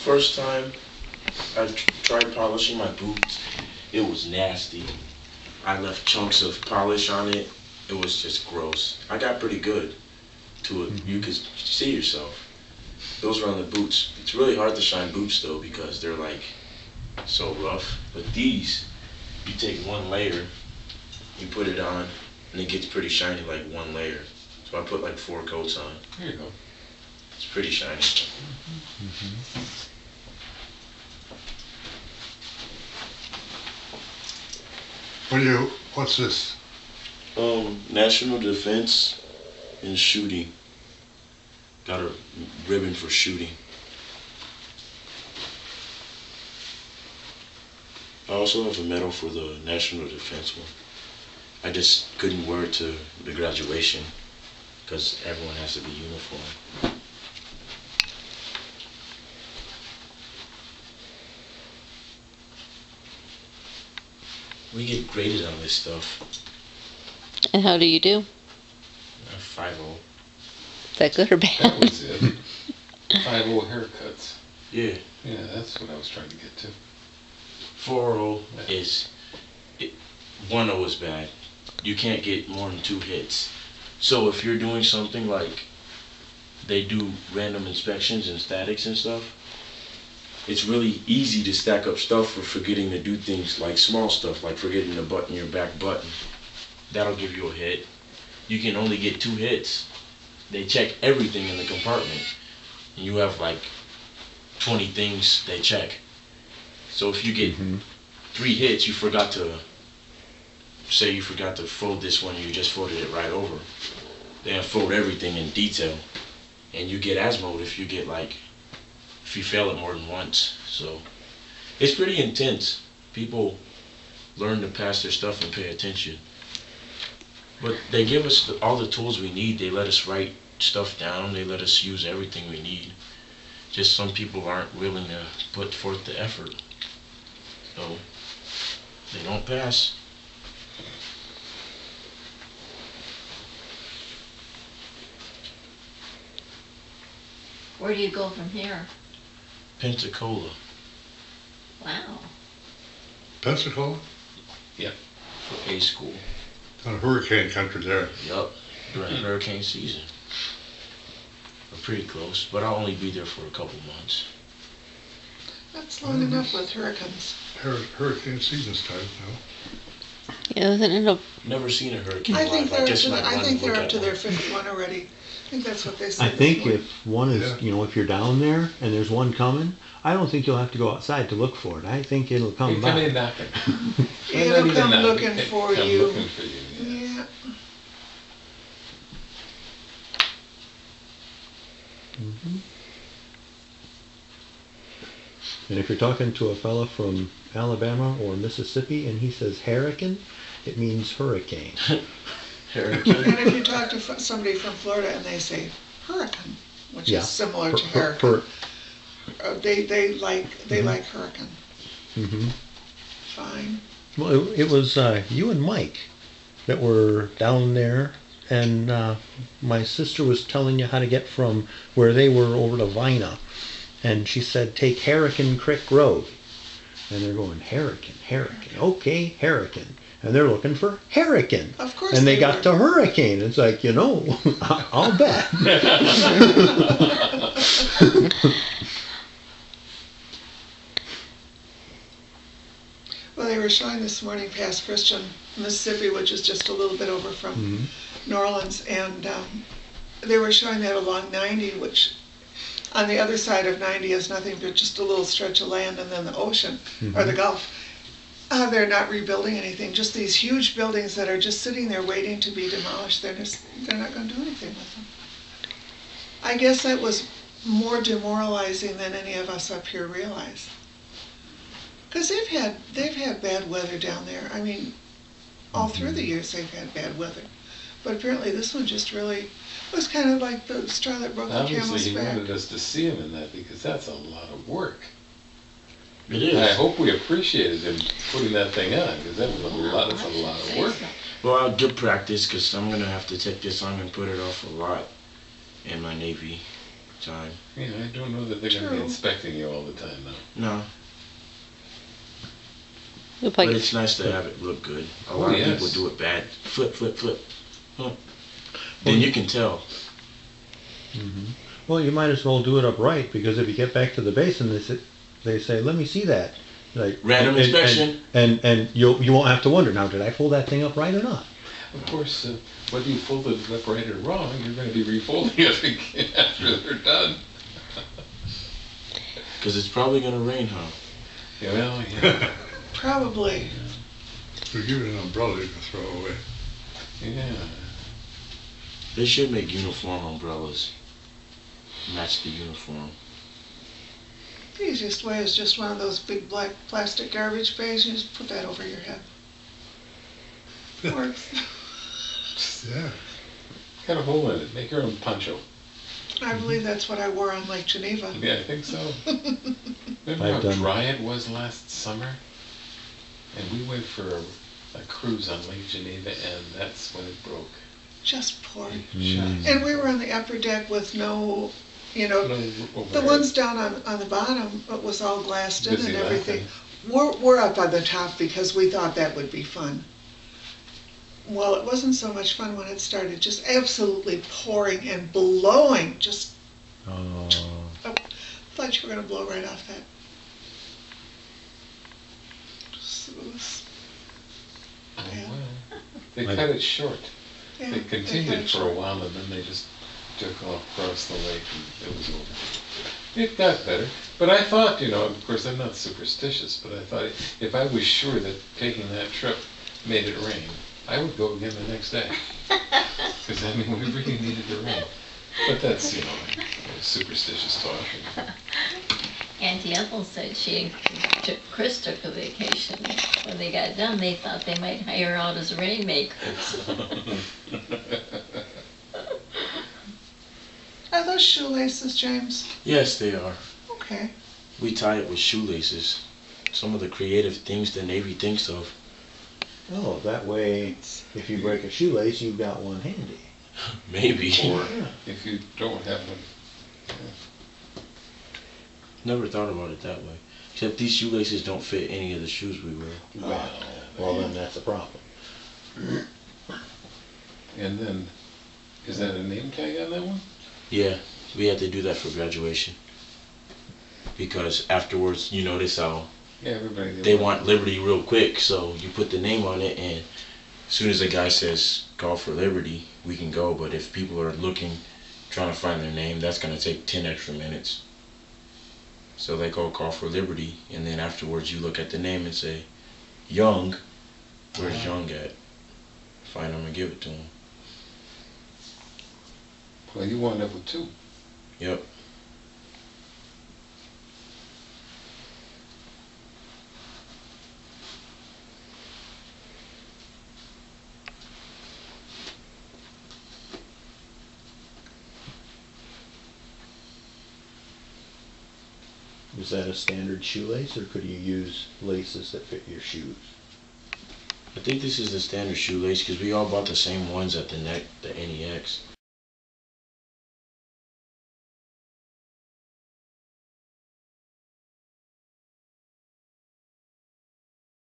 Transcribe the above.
First time I tried polishing my boots, it was nasty. I left chunks of polish on it. It was just gross. I got pretty good to it. You could see yourself. Those were on the boots. It's really hard to shine boots though because they're like so rough. But these, you take one layer, you put it on, and it gets pretty shiny like one layer. So I put like 4 coats on. There you go. It's pretty shiny. What's this? National Defense and shooting. Got a ribbon for shooting. I also have a medal for the National Defense one. I just couldn't wear it to the graduation because everyone has to be uniform. We get graded on this stuff. And how do you do? 5-0. Is that good or That bad? was it. 5-0 haircuts. Yeah. Yeah, that's what I was trying to get to. 4-0 is 1-0 is bad. You can't get more than 2 hits. So if you're doing something like they do random inspections and statics and stuff, it's really easy to stack up stuff for forgetting to do things like small stuff, like forgetting to button your back button. That'll give you a hit. You can only get 2 hits. They check everything in the compartment. And you have like 20 things they check. So if you get 3 hits, you forgot to fold this one, you just folded it right over. They unfold everything in detail. And you get ASMO'd if you fail it more than once. So it's pretty intense. People learn to pass their stuff and pay attention. But they give us all the tools we need. They let us write stuff down. They let us use everything we need. Just some people aren't willing to put forth the effort. So they don't pass. Where do you go from here? Pensacola. Wow. Pensacola? Yep. For A school. On hurricane country there. Yup. During hurricane season. We're pretty close, but I'll only be there for a couple months. That's long enough with hurricanes. Hurricane season started now. Yeah, doesn't it up? Never seen a hurricane I live. think they're up to one. their 5th one already. I think that's what they said. I think if one is, if you're down there and there's one coming, I don't think you'll have to go outside to look for it. I think it'll come It'll back. come in knocking. It'll come looking for you. Looking for you, yes. Yeah. And if you're talking to a fella from Alabama or Mississippi and he says hurricane, it means hurricane. Hurricane. And if you talk to somebody from Florida and they say hurricane, which is similar to hurricane, they like hurricane. Fine. Well, it was you and Mike that were down there, and my sister was telling you how to get from where they were over to Vina, and she said take Hurricane Creek Road, and they're going hurricane, okay, hurricane. And they're looking for hurricane. Of course. And they got to hurricane. It's like, I'll bet. Well, they were showing this morning past Christian, Mississippi, which is just a little bit over from New Orleans, and they were showing that along 90, which on the other side of 90 is nothing but just a little stretch of land and then the ocean, or the Gulf. They're not rebuilding anything, just these huge buildings that are just sitting there waiting to be demolished. They're not going to do anything with them. I guess that was more demoralizing than any of us up here realize. Because they've had bad weather down there. I mean, all through the years they've had bad weather. But apparently this one just really was kind of like the straw that broke the camel's Obviously he back. wanted us to see him in that because that's a lot of work. It is. I hope we appreciated him putting that thing on because that's a lot of work. Well, good practice because I'm going to have to take this on and put it off a lot in my Navy time. Yeah, I don't know that they're gonna be True. inspecting you all the time now. No, If but I, it's nice to have it look good. A Oh, lot of yes. people do it bad. Flip, flip, flip. Huh. Then you can tell. Well, you might as well do it upright, because if you get back to the base and they say, "Let me see that," like Random inspection. and you won't have to wonder, now, did I pull that thing up right or not? Of course, whether you folded it up right or wrong, you're gonna be refolding it again after they're done. Because it's probably going to rain, huh? Yeah, well, yeah. Probably. We give you an umbrella you can throw away. Yeah. They should make uniform umbrellas. Match the uniform. The easiest way is just one of those big black plastic garbage bags. You just put that over your head. Works. Yeah. Cut a hole in it, make your own poncho. I believe that's what I wore on Lake Geneva. Yeah, I think so. Remember I've how done- dry it was last summer? And we went for a cruise on Lake Geneva, and that's when it broke. Just pouring. Just And we were on the upper deck with no, you know, no the overhead. ones down on the bottom, it was all glassed in Busy and everything. laughing. We're up on the top because we thought that would be fun. Well, it wasn't so much fun when it started just absolutely pouring and blowing. Just Oh, thought you were going to blow right off that. So it was- Oh, Yeah. well. They I- cut it short. yeah, They cut continued it for a short. while, and then they just took off across the lake, and it was over. It got better. But I thought, of course, I'm not superstitious, but I thought if I was sure that taking that trip made it rain, I would go again the next day. Because, we really needed the rain. But that's, superstitious talk. Auntie Ethel said Chris took a vacation. When they got done, they thought they might hire her out as rainmakers. Are those shoelaces, James? Yes, they are. Okay. We tie it with shoelaces. Some of the creative things the Navy thinks of. oh, that way, if you break a shoelace, you've got one handy. Maybe. Or if you don't have one. Never thought about it that way. Except these shoelaces don't fit any of the shoes we wear. Well, then that's a problem. And then, is that a name tag on that one? Yeah, we had to do that for graduation. Because afterwards, you notice how Yeah, everybody. they want Liberty real quick, so you put the name on it, and as soon as the guy says call for Liberty, we can go. But if people are looking, trying to find their name, that's going to take 10 extra minutes. So they go call for Liberty, and then afterwards you look at the name and say, Young, where's Young at? Find him and give it to him. Well, you wound up with two. Yep. Is that a standard shoelace, or could you use laces that fit your shoes? I think this is the standard shoelace because we all bought the same ones at the neck, the NEX.